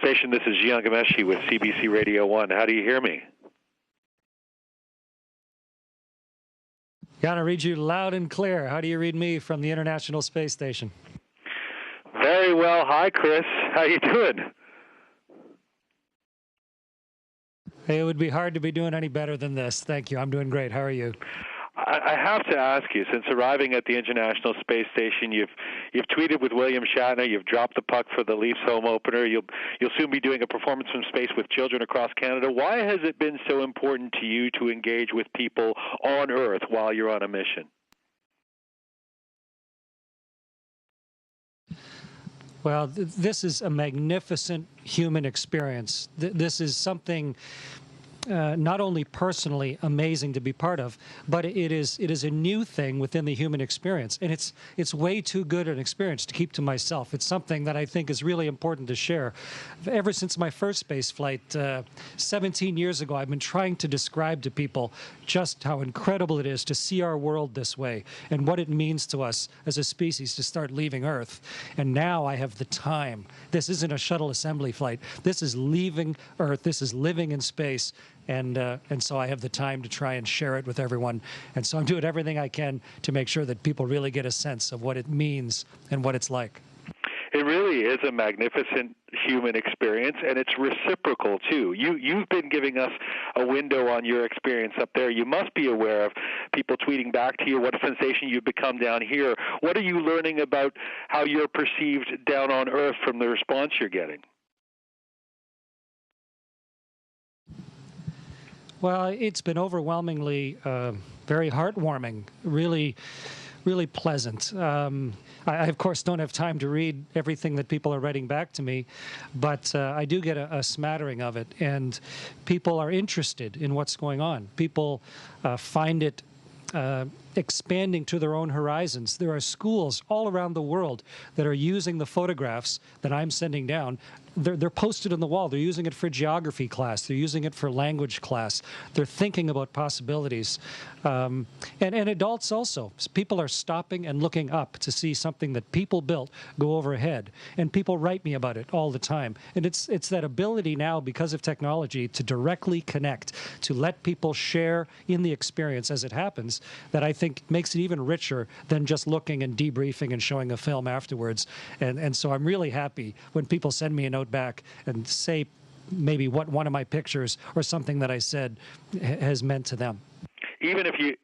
Station. This is Gian Gameshi with CBC Radio 1. How do you hear me? Jan, I read you loud and clear. How do you read me from the International Space Station? Very well. Hi, Chris. How you doing? Hey, it would be hard to be doing any better than this. Thank you. I'm doing great. How are you? I have to ask you, since arriving at the International Space Station, you've tweeted with William Shatner, you've dropped the puck for the Leafs home opener, you'll soon be doing a performance from space with children across Canada. Why has it been so important to you to engage with people on Earth while you're on a mission? Well, this is a magnificent human experience. This is something not only personally amazing to be part of, but it is a new thing within the human experience, and it's way too good an experience to keep to myself. It's something that I think is really important to share. Ever since my first space flight 17 years ago, I've been trying to describe to people just how incredible it is to see our world this way and what it means to us as a species to start leaving Earth. And now I have the time. This isn't a shuttle assembly flight. This is leaving Earth. This is living in space. And so I have the time to try and share it with everyone. And so I'm doing everything I can to make sure that people really get a sense of what it means and what it's like. It really is a magnificent human experience, and it's reciprocal, too. You've been giving us a window on your experience up there. You must be aware of people tweeting back to you what a sensation you've become down here. What are you learning about how you're perceived down on Earth from the response you're getting? Well, it's been overwhelmingly very heartwarming, really, really pleasant. I, of course, don't have time to read everything that people are writing back to me, but I do get a smattering of it, and people are interested in what's going on. People find it expanding to their own horizons. There are schools all around the world that are using the photographs that I'm sending down. They're posted on the wall. They're using it for geography class. They're using it for language class. They're thinking about possibilities. And adults also. People are stopping and looking up to see something that people built go overhead. And people write me about it all the time. And it's that ability now, because of technology, to directly connect, to let people share in the experience as it happens, that I think makes it even richer than just looking and debriefing and showing a film afterwards. And so I'm really happy when people send me a note back and say maybe what one of my pictures or something that I said has meant to them. Even if you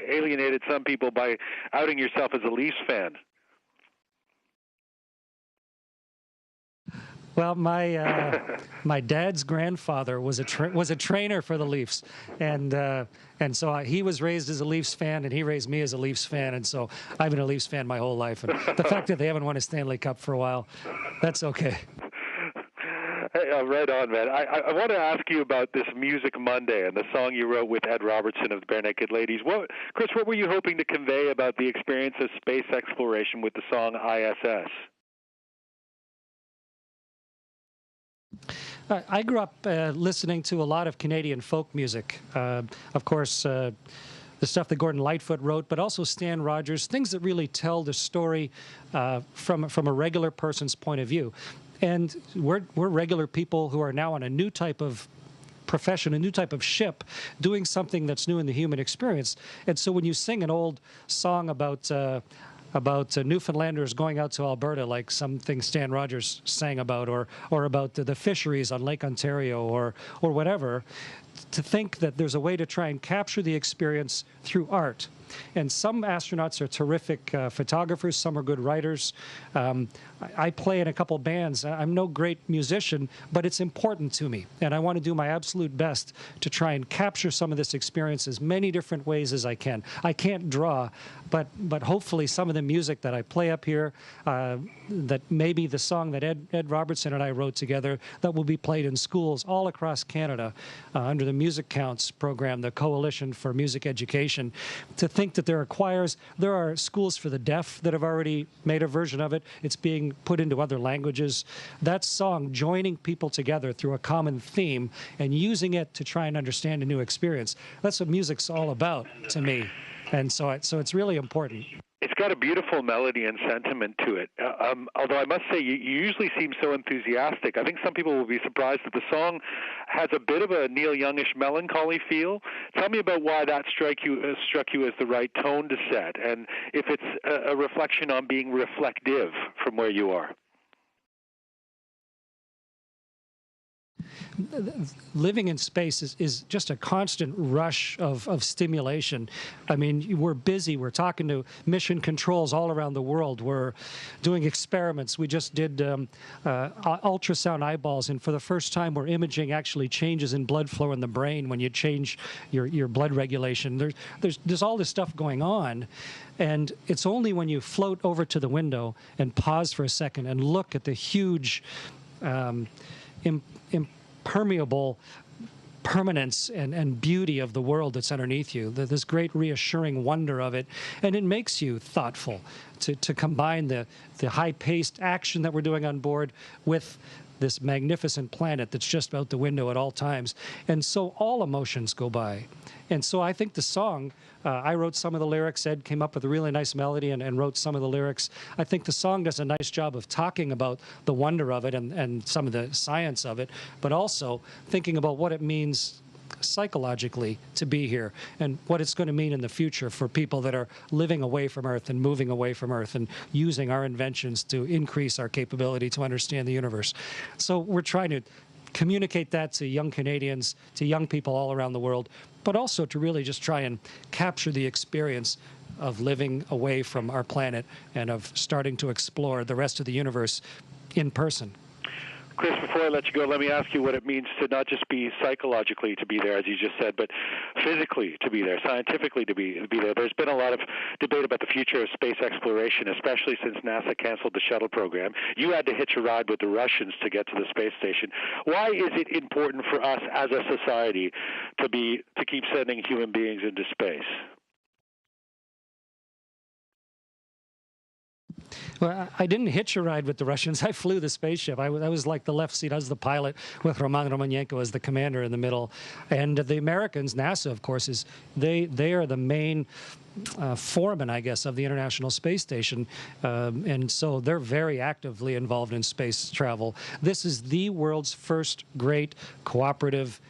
alienated some people by outing yourself as a Leafs fan. Well, my dad's grandfather was a trainer for the Leafs, and so he was raised as a Leafs fan, and he raised me as a Leafs fan, and so I've been a Leafs fan my whole life. And the fact that they haven't won a Stanley Cup for a while, that's okay. Hey, right on, man. I want to ask you about this Music Monday and the song you wrote with Ed Robertson of the Bare Naked Ladies. Chris, what were you hoping to convey about the experience of space exploration with the song ISS? I grew up listening to a lot of Canadian folk music. Of course, the stuff that Gordon Lightfoot wrote, but also Stan Rogers, things that really tell the story from a regular person's point of view. And we're regular people who are now on a new type of profession, a new type of ship, doing something that's new in the human experience. And so when you sing an old song about Newfoundlanders going out to Alberta, like something Stan Rogers sang about, or about the fisheries on Lake Ontario, or whatever, to think that there's a way to try and capture the experience through art. And some astronauts are terrific photographers, some are good writers. I play in a couple bands. I'm no great musician, but it's important to me. And I want to do my absolute best to try and capture some of this experience as many different ways as I can. I can't draw, but hopefully some of the music that I play up here, that maybe the song that Ed Robertson and I wrote together, that will be played in schools all across Canada under the Music Counts program, the Coalition for Music Education, to think that there are choirs, there are schools for the deaf that have already made a version of it. It's being put into other languages. That song, joining people together through a common theme and using it to try and understand a new experience, that's what music's all about to me. And so it's really important. It's got a beautiful melody and sentiment to it. Although I must say, you usually seem so enthusiastic. I think some people will be surprised that the song has a bit of a Neil Youngish melancholy feel. Tell me about why that struck you as the right tone to set, and if it's a reflection on being reflective from where you are. Living in space is just a constant rush of stimulation. I mean, we're busy. We're talking to mission controls all around the world. We're doing experiments. We just did ultrasound eyeballs, and for the first time, we're imaging actually changes in blood flow in the brain when you change your blood regulation. There's all this stuff going on, and it's only when you float over to the window and pause for a second and look at the huge impermeable permanence and beauty of the world that's underneath you, this great reassuring wonder of it, and it makes you thoughtful to combine the high-paced action that we're doing on board with this magnificent planet that's just out the window at all times. And so all emotions go by. And so I think the song, I wrote some of the lyrics, Ed came up with a really nice melody and wrote some of the lyrics. I think the song does a nice job of talking about the wonder of it and some of the science of it, but also thinking about what it means psychologically to be here and what it's going to mean in the future for people that are living away from Earth and moving away from Earth and using our inventions to increase our capability to understand the universe. So we're trying to communicate that to young Canadians, to young people all around the world, but also to really just try and capture the experience of living away from our planet and of starting to explore the rest of the universe in person. Chris, before I let you go, let me ask you what it means to not just be psychologically to be there, as you just said, but physically to be there, scientifically to be there. There's been a lot of debate about the future of space exploration, especially since NASA canceled the shuttle program. You had to hitch a ride with the Russians to get to the space station. Why is it important for us as a society to keep sending human beings into space? Well, I didn't hitch a ride with the Russians. I flew the spaceship. I was like the left seat. I was the pilot with Roman Romanenko as the commander in the middle. And the Americans, NASA, of course, they are the main foreman, I guess, of the International Space Station. And so they're very actively involved in space travel. This is the world's first great cooperative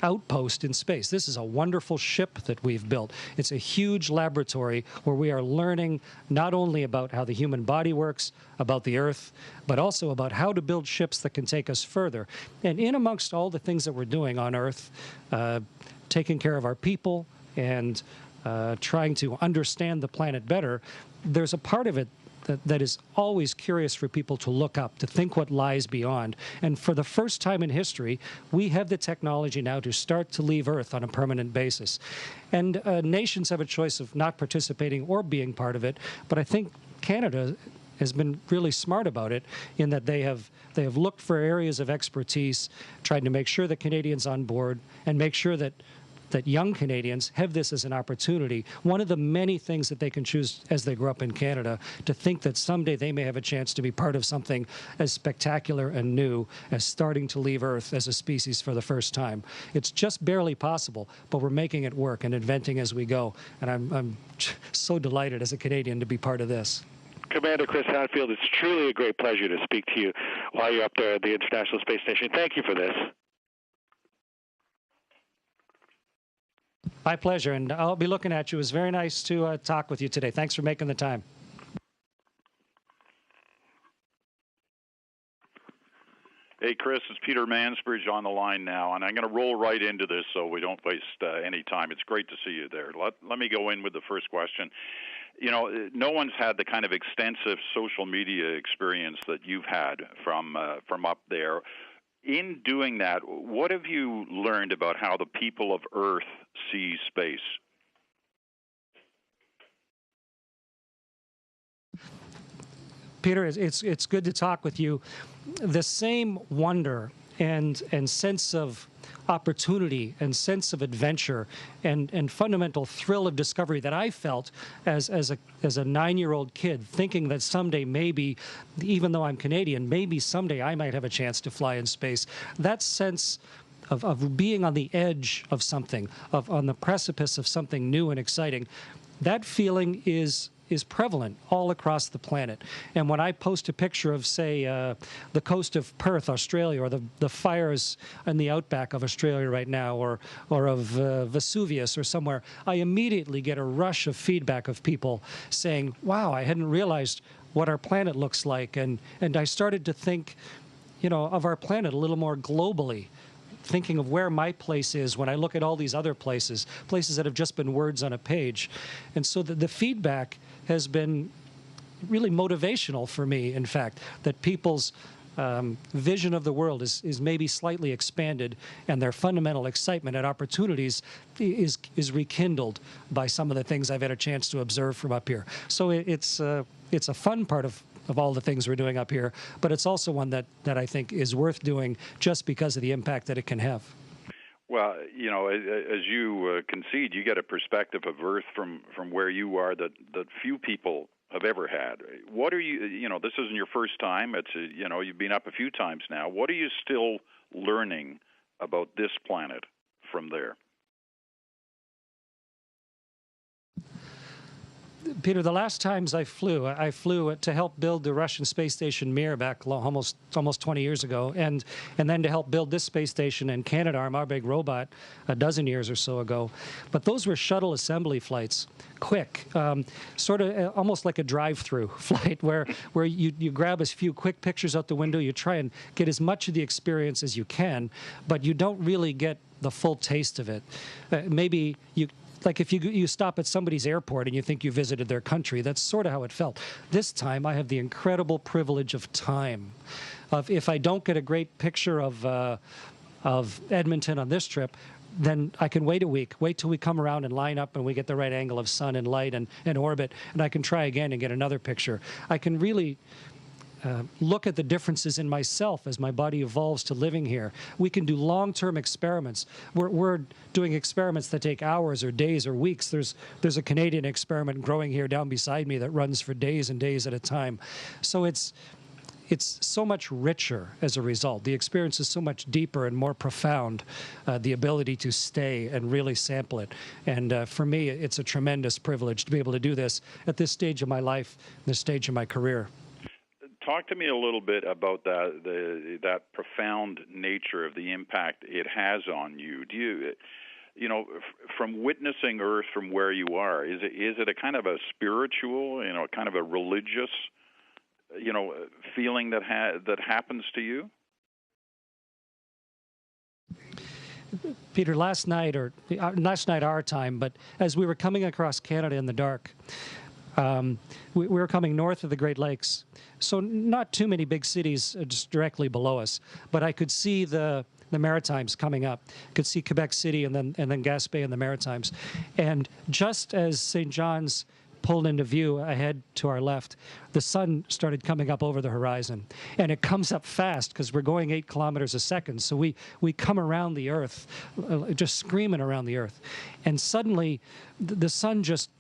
outpost in space. This is a wonderful ship that we've built. It's a huge laboratory where we are learning not only about how the human body works, about the Earth, but also about how to build ships that can take us further. And in amongst all the things that we're doing on Earth, taking care of our people and trying to understand the planet better, there's a part of it that is always curious for people to look up, to think what lies beyond. And for the first time in history, we have the technology now to start to leave Earth on a permanent basis. And nations have a choice of not participating or being part of it, but I think Canada has been really smart about it in that they have looked for areas of expertise, tried to make sure that Canadians on board and make sure that young Canadians have this as an opportunity. One of the many things that they can choose as they grow up in Canada, to think that someday they may have a chance to be part of something as spectacular and new as starting to leave Earth as a species for the first time. It's just barely possible, but we're making it work and inventing as we go. And I'm so delighted as a Canadian to be part of this. Commander Chris Hadfield, it's truly a great pleasure to speak to you while you're up there at the International Space Station. Thank you for this. My pleasure, and I'll be looking at you. It was very nice to talk with you today. Thanks for making the time. Hey, Chris, it's Peter Mansbridge on the line now, and I'm going to roll right into this so we don't waste any time. It's great to see you there. Let me go in with the first question. You know, no one's had the kind of extensive social media experience that you've had from up there. In doing that, what have you learned about how the people of Earth see space? Peter, it's good to talk with you. The same wonder and sense of opportunity and sense of adventure and fundamental thrill of discovery that I felt as a 9-year-old kid, thinking that someday maybe, even though I'm Canadian, maybe someday I might have a chance to fly in space. That sense of being on the edge of something, on the precipice of something new and exciting, that feeling is is prevalent all across the planet. And when I post a picture of, say, the coast of Perth, Australia, or the fires in the outback of Australia right now, or of Vesuvius or somewhere, I immediately get a rush of feedback of people saying, wow, I hadn't realized what our planet looks like. And I started to think, of our planet a little more globally, thinking of where my place is when I look at all these other places that have just been words on a page. And so the feedback has been really motivational for me, in fact, that people's vision of the world is maybe slightly expanded, and their fundamental excitement and opportunities is rekindled by some of the things I've had a chance to observe from up here. So it's a fun part of all the things we're doing up here, but it's also one that I think is worth doing just because of the impact that it can have. Well, as you concede, you get a perspective of Earth from where you are that few people have ever had. What are you, this isn't your first time. It's, you've been up a few times now. What are you still learning about this planet from there? Peter, the last times I flew to help build the Russian space station Mir back almost 20 years ago, and then to help build this space station in Canada, our big robot, a dozen years or so ago. But those were shuttle assembly flights, quick, sort of almost like a drive-through flight where you grab a few quick pictures out the window, you try and get as much of the experience as you can, but you don't really get the full taste of it. Maybe like if you stop at somebody's airport and you think you visited their country, that's sort of how it felt. This time I have the incredible privilege of time. If I don't get a great picture of Edmonton on this trip, then I can wait a week, wait till we come around and line up and we get the right angle of sun and light and orbit, and I can try again and get another picture. I can really look at the differences in myself as my body evolves to living here. We can do long-term experiments. We're doing experiments that take hours or days or weeks. There's a Canadian experiment growing here down beside me that runs for days and days at a time. So it's so much richer as a result. The experience is so much deeper and more profound, the ability to stay and really sample it. And for me, it's a tremendous privilege to be able to do this at this stage of my life, this stage of my career. Talk to me a little bit about that profound nature of the impact it has on you. Do you, from witnessing Earth from where you are, is it a kind of a spiritual, kind of a religious, feeling that happens to you? Peter, last night our time, but as we were coming across Canada in the dark, we were coming north of the Great Lakes, so not too many big cities just directly below us, but I could see the Maritimes coming up. Could see Quebec City and then Gaspé and the Maritimes. And just as St. John's pulled into view ahead to our left, the sun started coming up over the horizon. And it comes up fast because we're going 8 kilometers a second. So we come around the Earth, just screaming around the Earth. And suddenly the sun just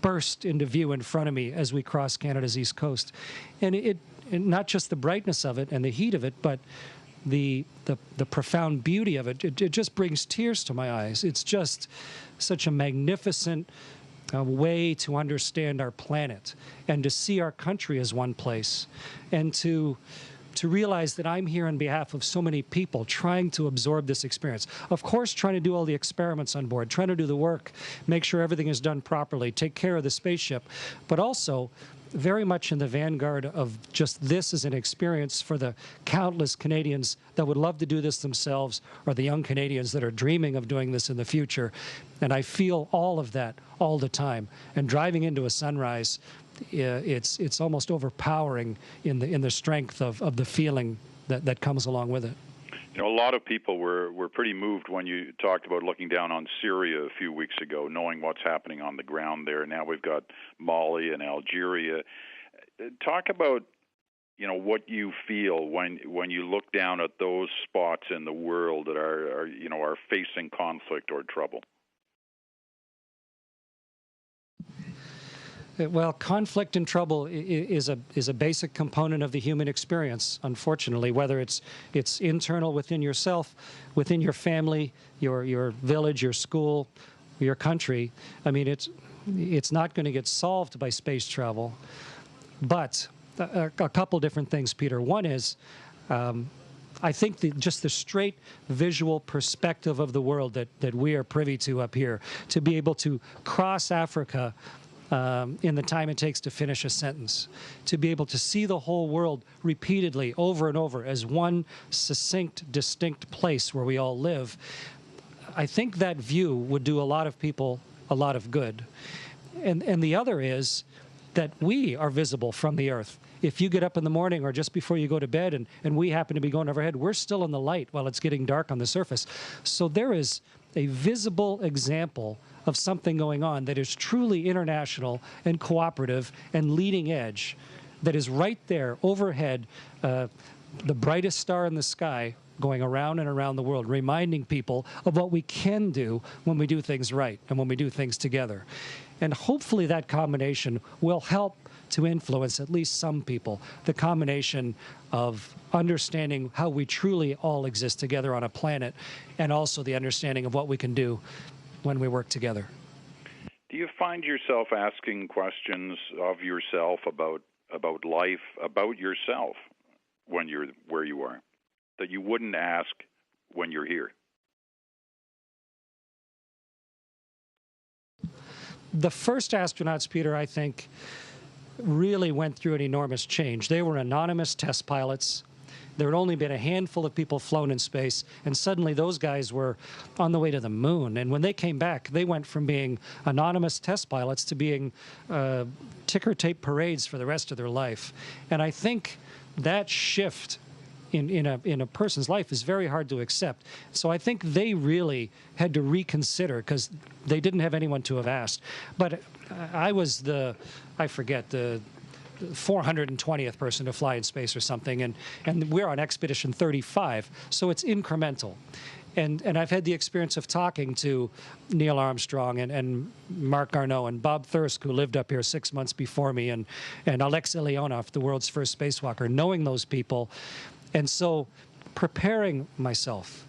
burst into view in front of me as we cross Canada's east coast. And not just the brightness of it and the heat of it, but the profound beauty of it. It just brings tears to my eyes. It's just such a magnificent way to understand our planet and to see our country as one place, and to realize that I'm here on behalf of so many people trying to absorb this experience. Of course, trying to do all the experiments on board, trying to do the work, make sure everything is done properly, take care of the spaceship, but also very much in the vanguard of just this as an experience for the countless Canadians that would love to do this themselves, or the young Canadians that are dreaming of doing this in the future. And I feel all of that all the time. And driving into a sunrise, it's almost overpowering in the strength of the feeling that comes along with it. A lot of people were pretty moved when you talked about looking down on Syria a few weeks ago, knowing what's happening on the ground there. Now we've got Mali and Algeria. Talk about, what you feel when you look down at those spots in the world that are facing conflict or trouble. Well, conflict and trouble is a basic component of the human experience, unfortunately, whether it's internal within yourself, within your family, your village, your school, your country. I mean, It's not going to get solved by space travel. But a couple different things, Peter. One is, I think just the straight visual perspective of the world that we are privy to up here, to be able to cross Africa in the time it takes to finish a sentence, to be able to see the whole world repeatedly over and over as one succinct, distinct place where we all live, I think that view would do a lot of people a lot of good. And the other is that we are visible from the Earth. If you get up in the morning or just before you go to bed and we happen to be going overhead, we're still in the light while it's getting dark on the surface. So there is a visible example of something going on that is truly international and cooperative and leading edge, that is right there overhead, the brightest star in the sky, going around and around the world, reminding people of what we can do when we do things right and when we do things together. And hopefully that combination will help to influence at least some people, the combination of understanding how we truly all exist together on a planet, and also the understanding of what we can do when we work together. Do you find yourself asking questions of yourself about life, about yourself, when you're where you are, that you wouldn't ask when you're here? The first astronauts, Peter, I think, really went through an enormous change. They were anonymous test pilots. There had only been a handful of people flown in space, and suddenly those guys were on the way to the moon. And when they came back, they went from being anonymous test pilots to being ticker tape parades for the rest of their life. And I think that shift in a person's life is very hard to accept. So I think they really had to reconsider, because they didn't have anyone to have asked. But I was the 420th person to fly in space or something, and we're on Expedition 35, so it's incremental. And I've had the experience of talking to Neil Armstrong and Mark Garneau and Bob Thirsk, who lived up here 6 months before me, and Alexei Leonov, the world's first spacewalker, knowing those people. And so preparing myself,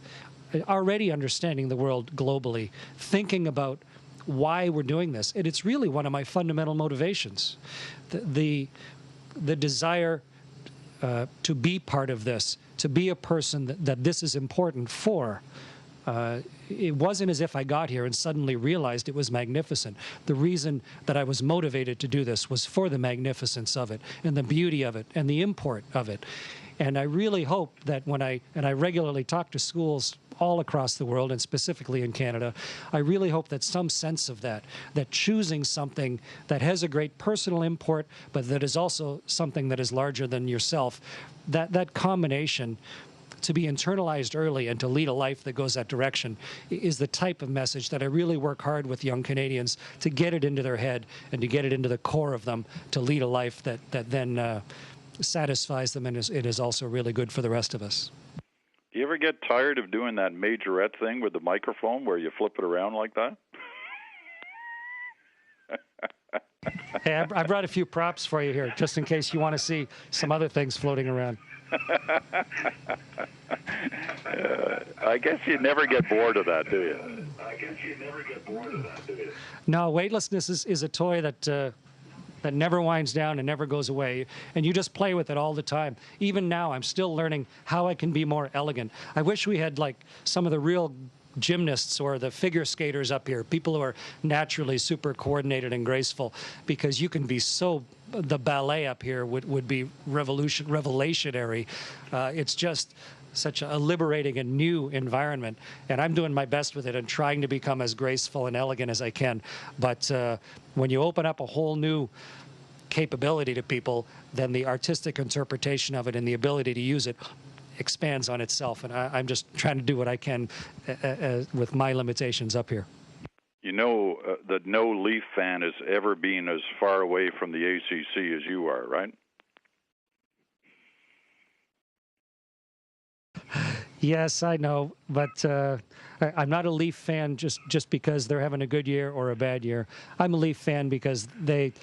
already understanding the world globally, thinking about why we're doing this. And it's really one of my fundamental motivations, the desire to be part of this, to be a person that this is important for. It wasn't as if I got here and suddenly realized it was magnificent. The reason that I was motivated to do this was for the magnificence of it and the beauty of it and the import of it. And I really hope that I regularly talk to schools all across the world, and specifically in Canada, I really hope that some sense of that choosing something that has a great personal import, but that is also something that is larger than yourself, that combination, to be internalized early and to lead a life that goes that direction, is the type of message that I really work hard with young Canadians to get it into their head and to get it into the core of them, to lead a life that then satisfies them and is also really good for the rest of us. Do you ever get tired of doing that majorette thing with the microphone where you flip it around like that? Hey, I brought a few props for you here, just in case you want to see some other things floating around. I guess you never get bored of that, do you? No, weightlessness is a toy that never winds down and never goes away, and you just play with it all the time. Even now, I'm still learning how I can be more elegant. I wish we had like some of the real gymnasts or the figure skaters up here, people who are naturally super coordinated and graceful, because you can be so, the ballet up here would be revelationary. It's just such a liberating and new environment, and I'm doing my best with it and trying to become as graceful and elegant as I can. But when you open up a whole new capability to people, then the artistic interpretation of it and the ability to use it expands on itself, and I'm just trying to do what I can with my limitations up here. You know that no Leaf fan has ever been as far away from the ACC as you are, right? Yes, I know, but I'm not a Leaf fan just because they're having a good year or a bad year. I'm a Leaf fan because they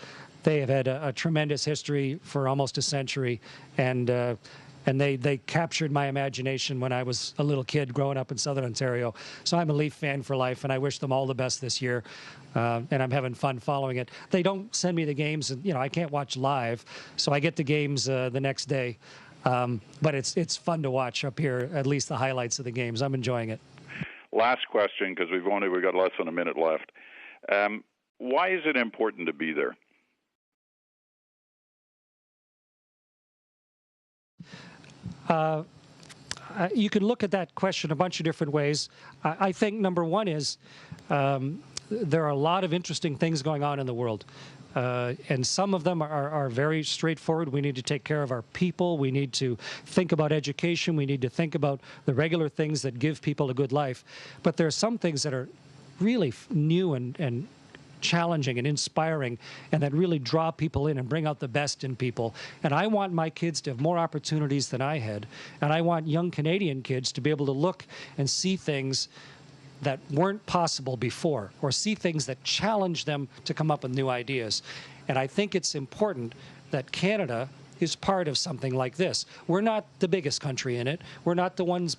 have had a tremendous history for almost a century, and And they captured my imagination when I was a little kid growing up in Southern Ontario. So I'm a Leaf fan for life, and I wish them all the best this year. And I'm having fun following it. They don't send me the games, and I can't watch live, so I get the games the next day. But it's fun to watch up here, at least the highlights of the games. I'm enjoying it. Last question, because we've got less than a minute left. Why is it important to be there? You can look at that question a bunch of different ways. I think number one is there are a lot of interesting things going on in the world. And some of them are very straightforward. We need to take care of our people. We need to think about education. We need to think about the regular things that give people a good life. But there are some things that are really new and challenging and inspiring, and that really draw people in and bring out the best in people. And I want my kids to have more opportunities than I had. And I want young Canadian kids to be able to look and see things that weren't possible before, or see things that challenge them to come up with new ideas. And I think it's important that Canada is part of something like this. We're not the biggest country in it. We're not the ones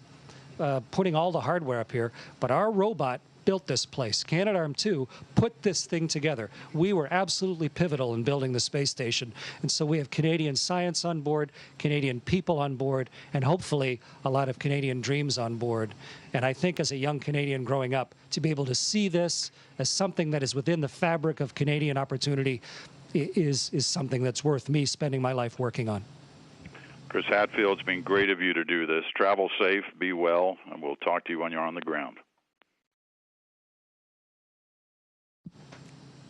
putting all the hardware up here, but our robot built this place. Canadarm2 put this thing together. We were absolutely pivotal in building the space station. And so we have Canadian science on board, Canadian people on board, and hopefully a lot of Canadian dreams on board. And I think as a young Canadian growing up, to be able to see this as something that is within the fabric of Canadian opportunity is something that's worth me spending my life working on. Chris Hadfield, it's been great of you to do this. Travel safe, be well, and we'll talk to you when you're on the ground.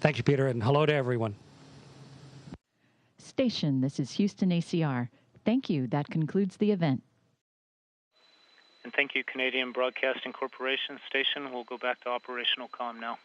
Thank you, Peter, and hello to everyone. Station, this is Houston ACR. Thank you. That concludes the event. And thank you, Canadian Broadcasting Corporation. Station, we'll go back to operational comm now.